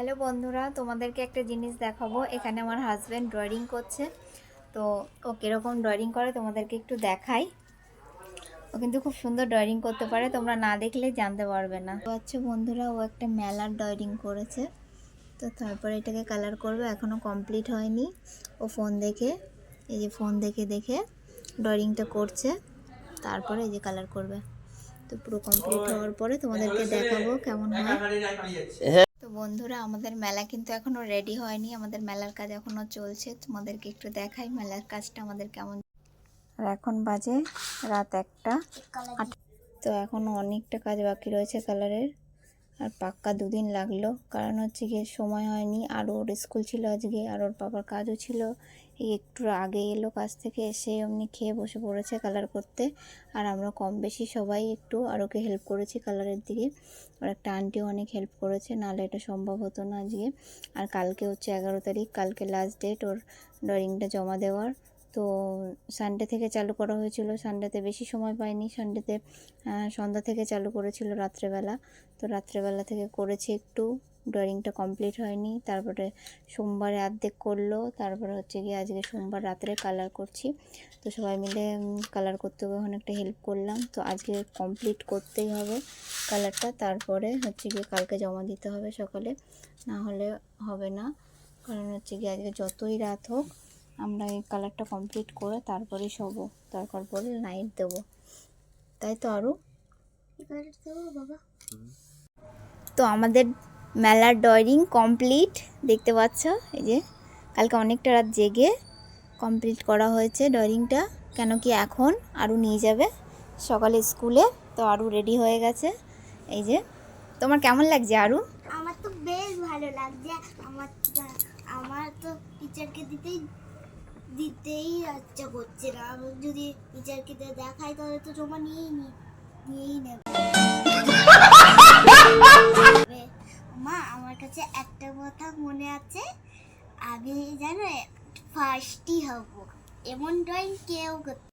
Hello বন্ধুরা, তোমাদেরকে একটা জিনিস দেখাবো। এখানে আমার হাজব্যান্ড ড্রয়িং করছে। তো ও কীরকম ড্রয়িং করে তোমাদেরকে একটু দেখাই। ও কিন্তু খুব সুন্দর ড্রয়িং করতে পারে, তোমরা না দেখলে জানতে পারবে না। তো আচ্ছা বন্ধুরা, ও একটা মেলার ড্রয়িং করেছে। তো তারপরে এটাকে কালার করবে, এখনও কমপ্লিট হয়নি। ও ফোন দেখে, এই যে ফোন দেখে দেখে ড্রয়িংটা করছে, তারপরে এই যে কালার করবে। তো পুরো কমপ্লিট হওয়ার পরে তোমাদেরকে দেখাবো কেমন হয়। তো বন্ধুরা, আমাদের মেলা কিন্তু এখনো রেডি হয়নি, আমাদের মেলার কাজ এখনো চলছে। তোমাদেরকে একটু দেখাই মেলার কাজটা আমাদের কেমন। আর এখন বাজে রাত 1টা। তো এখনো অনেকটা কাজ বাকি রয়েছে কালারের, আর পাক্কা 2 দিন লাগলো। কারণ হচ্ছে গিয়ে সময় হয়নি, আর ওর স্কুল ছিল আজকে, আর ওর বাবার কাজও ছিল। এই একটু আগে এলো কাজ থেকে, এসে অমনি খেয়ে বসে পড়েছে কালার করতে। আর আমরা কম বেশি সবাই একটু আর ওকে হেল্প করেছি কালারের দিকে। আর একটা আন্টিও অনেক হেল্প করেছে, নাহলে এটা সম্ভব হতো না আজকে। আর কালকে হচ্ছে 11 তারিখ, কালকে লাস্ট ডেট ওর ড্রয়িংটা জমা দেওয়ার। তো সানডে থেকে চালু করা হয়েছিল, সানডেতে বেশি সময় পাইনি। সানডেতে সন্ধ্যা থেকে চালু করেছিল রাত্রেবেলা। তো রাত্রেবেলা থেকে করেছি একটু, ড্রয়িংটা কমপ্লিট হয়নি। তারপরে সোমবারে অর্ধেক করলো, তারপরে হচ্ছে গিয়ে আজকে সোমবার রাত্রে কালার করছি। তো সবাই মিলে কালার করতে অনেকটা হেল্প করলাম। তো আজকে কমপ্লিট করতেই হবে কালারটা, তারপরে হচ্ছে গিয়ে কালকে জমা দিতে হবে সকালে, না হলে হবে না। কারণ হচ্ছে গিয়ে আজকে যতই রাত হোক আমরা এই কালারটা কমপ্লিট করে তারপরেই শোবো, দরকার পড়লে নাইট দেবো। তাই তো আরও বাবা। তো আমাদের মেলার ড্রয়িং কমপ্লিট, দেখতে পাচ্ছ। এই যে কালকে অনেকটা রাত জেগে কমপ্লিট করা হয়েছে ড্রয়িংটা। কেন কি এখন আরও নিয়ে যাবে সকালে স্কুলে, তো আরও রেডি হয়ে গেছে। এই যে তোমার কেমন লাগছে আরও? আমার তো বেশ ভালো লাগছে। আমার তো টিচারকে দিতেই ইচ্ছা করছে না। আমি যদি টিচারকে দেখাই তাহলে তো জমা নিয়েই নেবে। মা, আমার কাছে একটা কথা মনে আছে, আমি জানো ফার্স্টই হব, এমন ড্রয়িং কেউ করতে